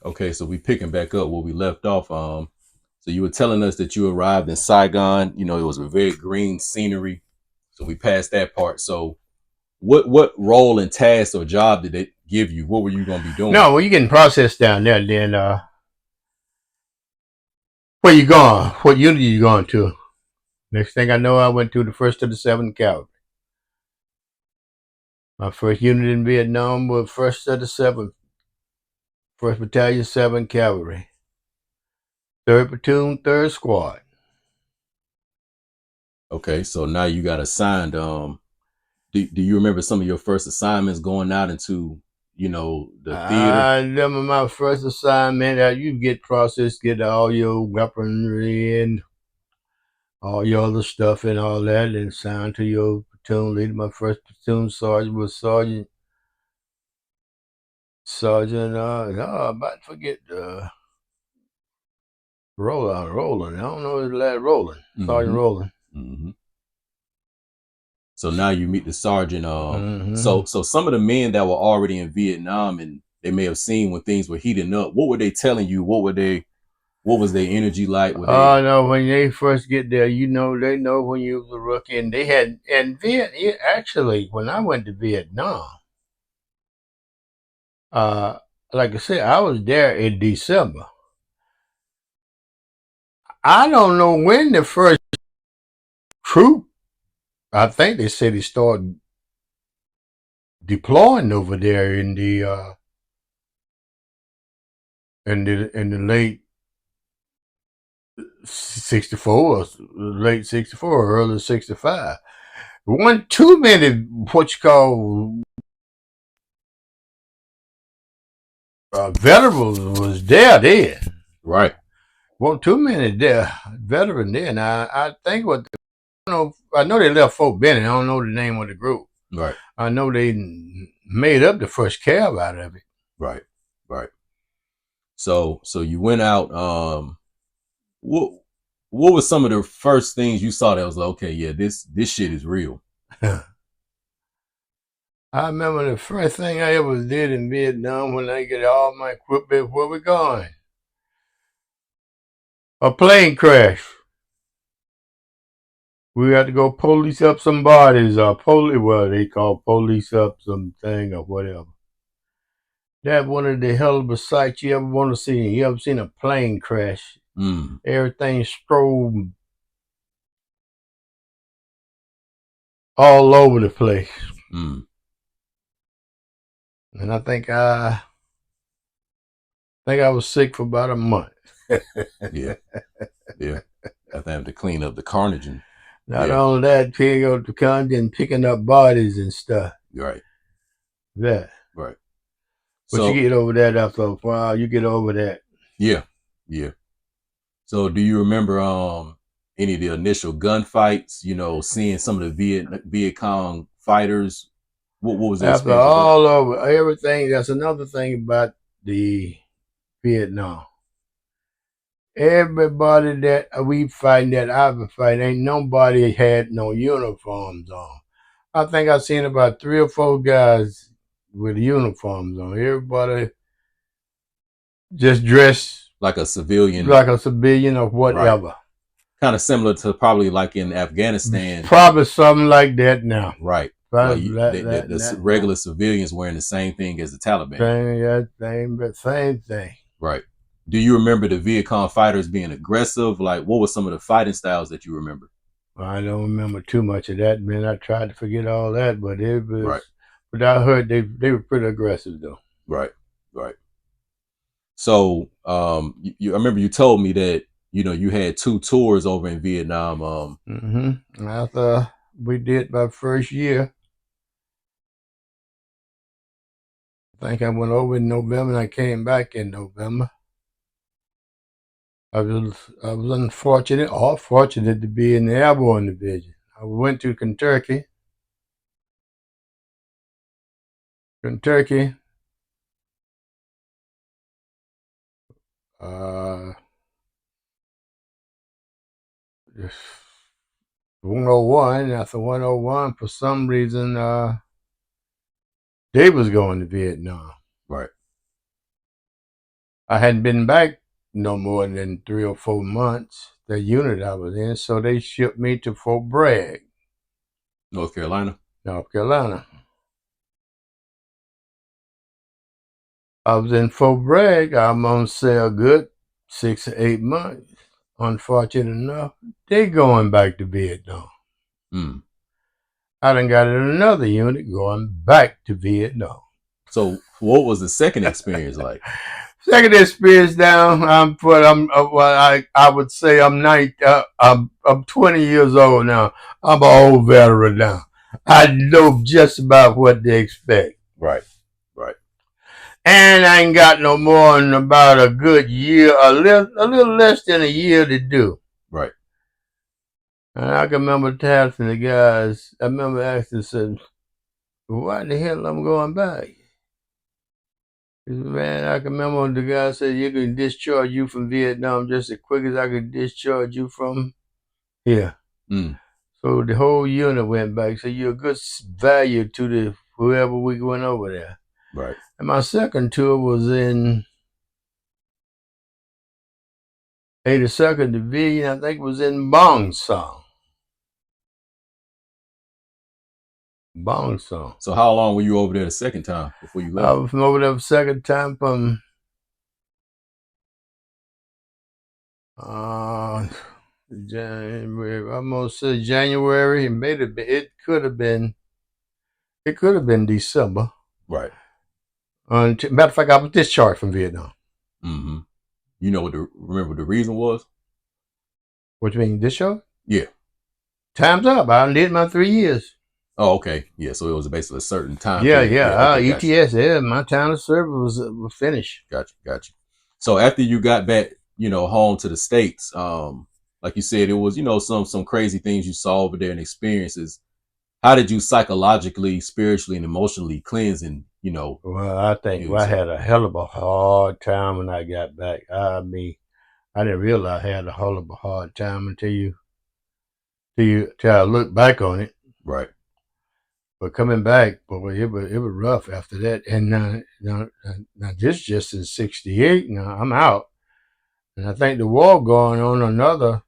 Okay, so we picking back up where we left off. So you were telling us that you arrived in Saigon. You know, it was a very green scenery. So we passed that part. So what role and task or job did it give you? What were you gonna be doing? No, well, you're getting processed down there. Then where you going? What unit you going to? Next thing I know, I went to the 1st to the 7th Cavalry. My first unit in Vietnam was 1st to the 7th, 1st Battalion, 7th Cavalry, 3rd Platoon, 3rd Squad. Okay, so now you got assigned. Do you remember some of your first assignments going out into, the theater? I remember my first assignment. You get processed, get all your weaponry and all your other stuff and all that, and assigned to your platoon leader. My first platoon sergeant was Sergeant. I'm about to forget. Roland. I don't know his last Roland. Sergeant Mm-hmm. Roland. Mm-hmm. So now you meet the sergeant. Mm-hmm. So some of the men that were already in Vietnam and they may have seen when things were heating up. What were they telling you? What was their energy like? Were they Oh no, when they first get there, they know when you was a rookie, and they had and actually when I went to Vietnam, uh, like I said, I was there in December. I don't know when the first troop. I think they said they started deploying over there in the late 64, late 64, early 65. One too many what you call veterans was there then. right? Well, too many there veteran there. Now I think I know they left Fort Benning. I don't know the name of the group. Right. I know they made up the first Cav out of it. Right. Right. So you went out. What what was some of the first things you saw that was like, okay, yeah, this shit is real. I remember the first thing I ever did in Vietnam when I get all my equipment. Where we going? A plane crash. We had to go police up some bodies or they call police up something or whatever. That one of the hell of a sights you ever want to see. You ever seen a plane crash? Mm. Everything strobe all over the place. Mm. And I think I was sick for about a month. Yeah. Yeah. After having to clean up the carnage and Not yeah. only that, picking up the content and picking up bodies and stuff. Right. That. Right. But you So get over that after a while. You get over that. yeah. Yeah. So do you remember any of the initial gunfights? Seeing some of the Viet Cong fighters. What was the After experience with that? all over everything, that's another thing about the Vietnam. Everybody that we fighting that I've been fighting, ain't nobody had no uniforms on. I think I've seen about 3 or 4 guys with uniforms on. Everybody just dressed Like a civilian, like a civilian or right? whatever. Kind of similar to probably like in Afghanistan, Probably something like that now. right? Like Probably the that now. regular civilians wearing the same thing as the Taliban, Same thing. right? Do you remember the Viet Cong fighters being aggressive? Like, what were some of the fighting styles that you remember? I don't remember too much of that, man. I tried to forget all that, but it Right, was. But I heard they were pretty aggressive though. right, right. So, I remember you told me that you had 2 tours over in Vietnam. After we did my first year, I think I went over in November and I came back in November. I was unfortunate or fortunate to be in the airborne division. I went to Kentucky. Kentucky. Uh, just 101. After 101, for some reason, they was going to Vietnam. Right. I hadn't been back no more than 3 or 4 months, the unit I was in, so they shipped me to Fort Bragg, North Carolina. North Carolina. I was in Fort Bragg, I'm gonna say a good 6 or 8 months. Unfortunate enough, they going back to Vietnam. Mm. I done got in another unit going back to Vietnam. So, what was the second experience like? Second experience down, I would say I'm 20 years old now. I'm an old veteran now. I know just about what to expect. Right, right, And I ain't got no more than about a good year, a little less than a year to do. right. And I can remember asking the guys, I remember asking, said, why the hell I'm going back? Man, I can remember the guy said, you can discharge you from Vietnam just as quick as I could discharge you from here. Mm. So the whole unit went back. So you're a good value to the whoever we went over there. Right. And my second tour was in 82nd Division. I think it was in Bong Song. Bong Song. So, how long were you over there the second time before you I left? was over there the second time from January, almost said January. It could have been December. Right. Matter of fact, I was discharged from Vietnam. Mm-hmm. You know remember what the reason was? What you mean, discharge? Yeah. Time's up. I did my 3 years. Oh, okay. Yeah. So it was basically a certain time Yeah, period. yeah. Yeah. Okay. Gotcha. ETS. Yeah, my time of service was finished. Gotcha. Gotcha. So after you got back, home to the States, like you said, it was, some crazy things you saw over there and experiences. How did you psychologically, spiritually, and emotionally cleanse and, Well, I think heal I yourself? had a hell of a hard time when I got back. I mean, I didn't realize I had a hell of a hard time till I look back on it. Right. But coming back, boy, it was rough after that. And now this just in '68. Now I'm out, and I think the war going on another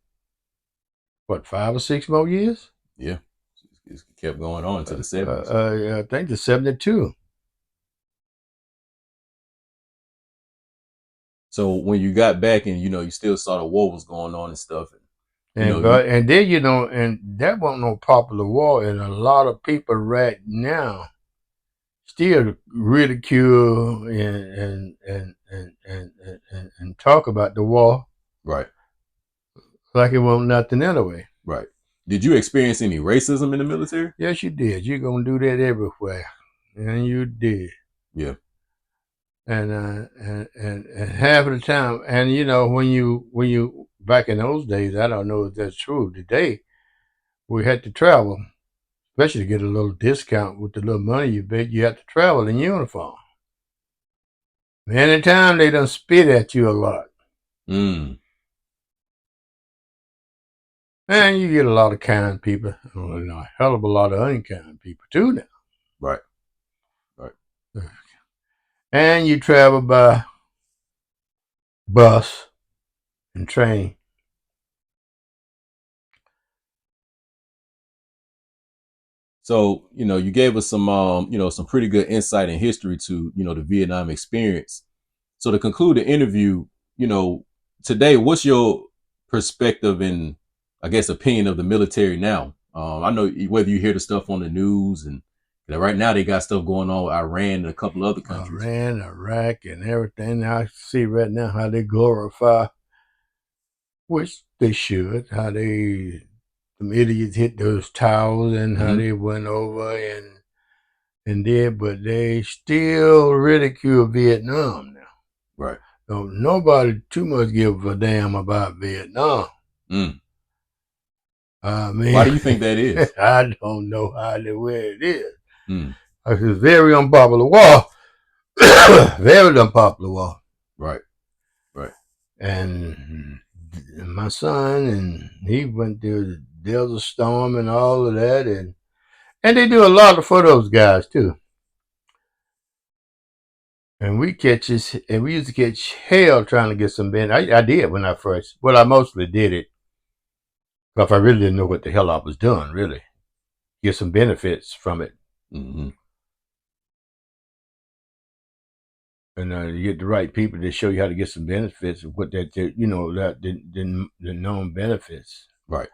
5 or 6 more years. Yeah. It kept going on to the 70s. I think the '72. So when you got back and, you still saw the war was going on and stuff, and, And you, then and that wasn't no popular war, and a lot of people right now still ridicule and talk about the war right. like it wasn't nothing anyway. Right. Did you experience any racism in the military? Yes, you did. You're gonna do that everywhere, and you did. Yeah. And half of the time, and when you back in those days, I don't know if that's true today. We had to travel, especially to get a little discount with the little money you bet. You have to travel in uniform. Anytime they done spit at you a lot. Mm. And you get a lot of kind people, a hell of a lot of unkind people too now. Right. Right. And you travel by bus and train. So, you gave us some pretty good insight and history to, the Vietnam experience. So to conclude the interview, today, what's your perspective and, I guess, opinion of the military now? I know whether you hear the stuff on the news and right now they got stuff going on with Iran and a couple other countries. Iran, Iraq, and everything. I see right now how they glorify, which they should, how some idiots hit those towers and how they went over and did, but they still ridicule Vietnam now. Right. So nobody too much give a damn about Vietnam. Mm. I mean, Why do you think that is? I don't know where it is. Mm. It's a very unpopular war. Very unpopular war. Right. Right. And my son, and he went through the Desert Storm and all of that, and they do a lot for those guys too. And we used to catch hell trying to get some Ben. I did when I first. Well, I mostly did it because I really didn't know what the hell I was doing. Really, get some benefits from it, Mm-hmm. and you get the right people to show you how to get some benefits of what that the known benefits. Right.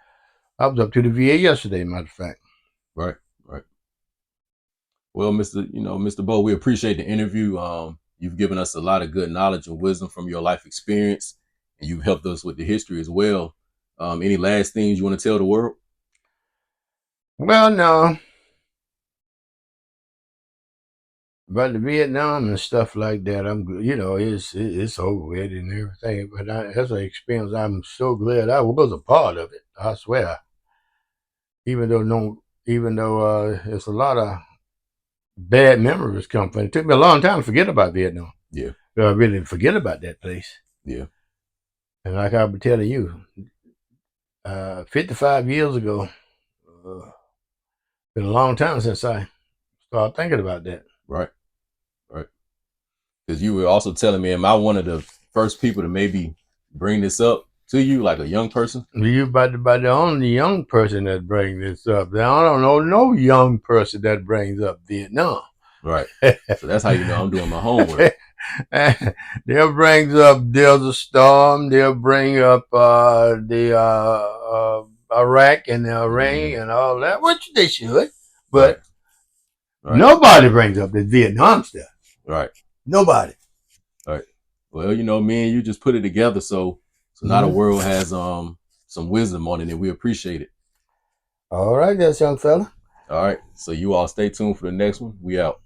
I was up to the VA yesterday, matter of fact. Right. Right. Well, Mr. Bo, we appreciate the interview. You've given us a lot of good knowledge and wisdom from your life experience, and you've helped us with the history as well. Any last things you want to tell the world? Well, no, about the Vietnam and stuff like that, I'm good. It's over with and everything. But that's an experience. I'm so glad I was a part of it. I swear. Even though it's a lot of bad memories come from it. It took me a long time to forget about Vietnam. Yeah. But I really forget about that place. Yeah. And like I was telling you, 55 years ago, been a long time since I started thinking about that. Right. Right. Because you were also telling me, am I one of the first people to maybe bring this up to you, like a young person? You about the only young person that brings this up. Now, I don't know no young person that brings up Vietnam. Right. So that's how you know I'm doing my homework. They'll bring up Desert Storm. They'll bring up the Iraq and the Iran and all that, which they should. But right. Nobody brings up the Vietnam stuff. Right. Nobody. Right. Well, me and you just put it together, so now the world has some wisdom on it, and we appreciate it. All right, that's young fella. All right. So you all stay tuned for the next one. We out.